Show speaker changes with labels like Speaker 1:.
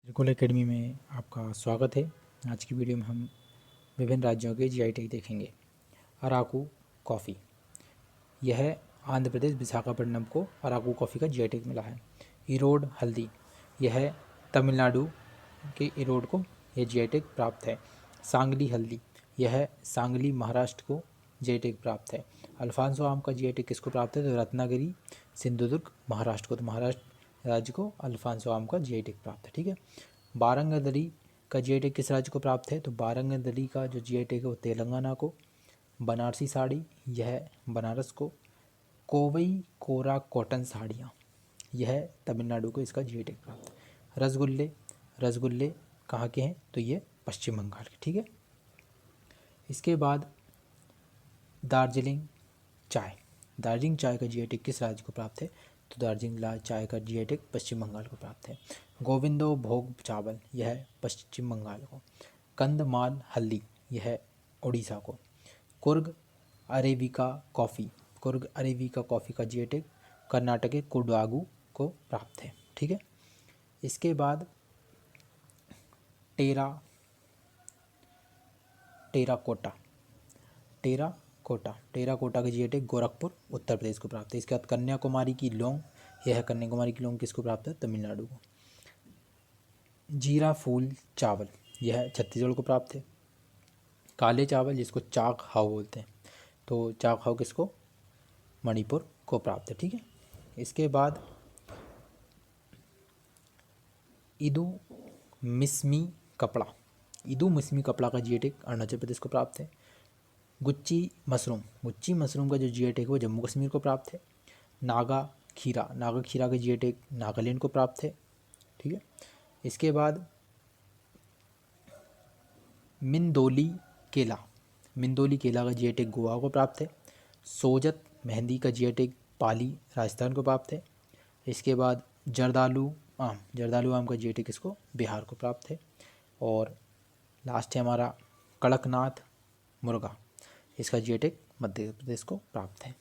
Speaker 1: त्रिकुल academy में आपका स्वागत है। आज की वीडियो में हम विभिन्न राज्यों के जीआई टैग देखेंगे। अराकू कॉफ़ी, यह आंध्र प्रदेश विशाखापट्टनम को अराकू कॉफ़ी का जीआई टैग मिला है। इरोड हल्दी, यह तमिलनाडु के इरोड को यह जीआई टैग प्राप्त है। सांगली हल्दी, यह सांगली महाराष्ट्र को जीआई टैग प्राप्त है। अल्फांसो आम का जीआई टैग किसको प्राप्त है? तो रत्नागिरी सिंधुदुर्ग महाराष्ट्र को, तो महाराष्ट्र राज्य को अल्फांसो आम का जीआई टैग प्राप्त है। ठीक है। बारंगदरी का जीआई टैग किस राज्य को प्राप्त है? तो बारंगदरी का जो जीआई टैग है वो तेलंगाना को। बनारसी साड़ी, यह बनारस को। कोवई कोरा कॉटन साड़ियाँ, यह तमिलनाडु को इसका जीआई टैग प्राप्त है। रसगुल्ले, रसगुल्ले कहाँ के हैं? तो ये पश्चिम बंगाल के। ठीक है। इसके बाद दार्जिलिंग चाय, दार्जिलिंग चाय का जीआई टैग किस राज्य को प्राप्त है? तो दार्जिलिंग चाय का जीआई टैग पश्चिम बंगाल को प्राप्त है। गोविंदो भोग चावल, यह पश्चिम बंगाल को। कंदमाल हल्दी, यह उड़ीसा को। Coorg arabica coffee, Coorg arabica coffee का जीआई टैग कर्नाटक के कोडागू को प्राप्त है। ठीक है। इसके बाद टेराकोटा, टेराकोटा का जीआई टैग गोरखपुर उत्तर प्रदेश को प्राप्त है। इसके बाद कन्याकुमारी की लौंग, यह कन्याकुमारी की लौंग किसको प्राप्त है? तमिलनाडु को। जीरा फूल चावल, यह छत्तीसगढ़ को प्राप्त है। काले चावल जिसको चाक हाव बोलते हैं, तो चाक हाव किसको? मणिपुर को प्राप्त है। ठीक है। इसके बाद इदू मिसमी कपड़ा, इदू मिसमी कपड़ा का जीआई टैग अरुणाचल प्रदेश को प्राप्त है। गुच्ची मशरूम, गुच्ची मशरूम का जो जीआई टैग है वो जम्मू कश्मीर को प्राप्त है। नागा खीरा, नागा खीरा का जीआई टैग नागालैंड को प्राप्त है। ठीक है। इसके बाद मिंदोली केला, मिंदोली केला का जीआई टैग गोवा को प्राप्त है। सोजत मेहंदी का जीआई टैग पाली राजस्थान को प्राप्त है। इसके बाद जर्दालू आम, जर्दालू आम का जीआई टैग किसको? बिहार को प्राप्त है। और लास्ट है हमारा कड़कनाथ मुर्गा, इसका जीआई टैग मध्य प्रदेश को प्राप्त है।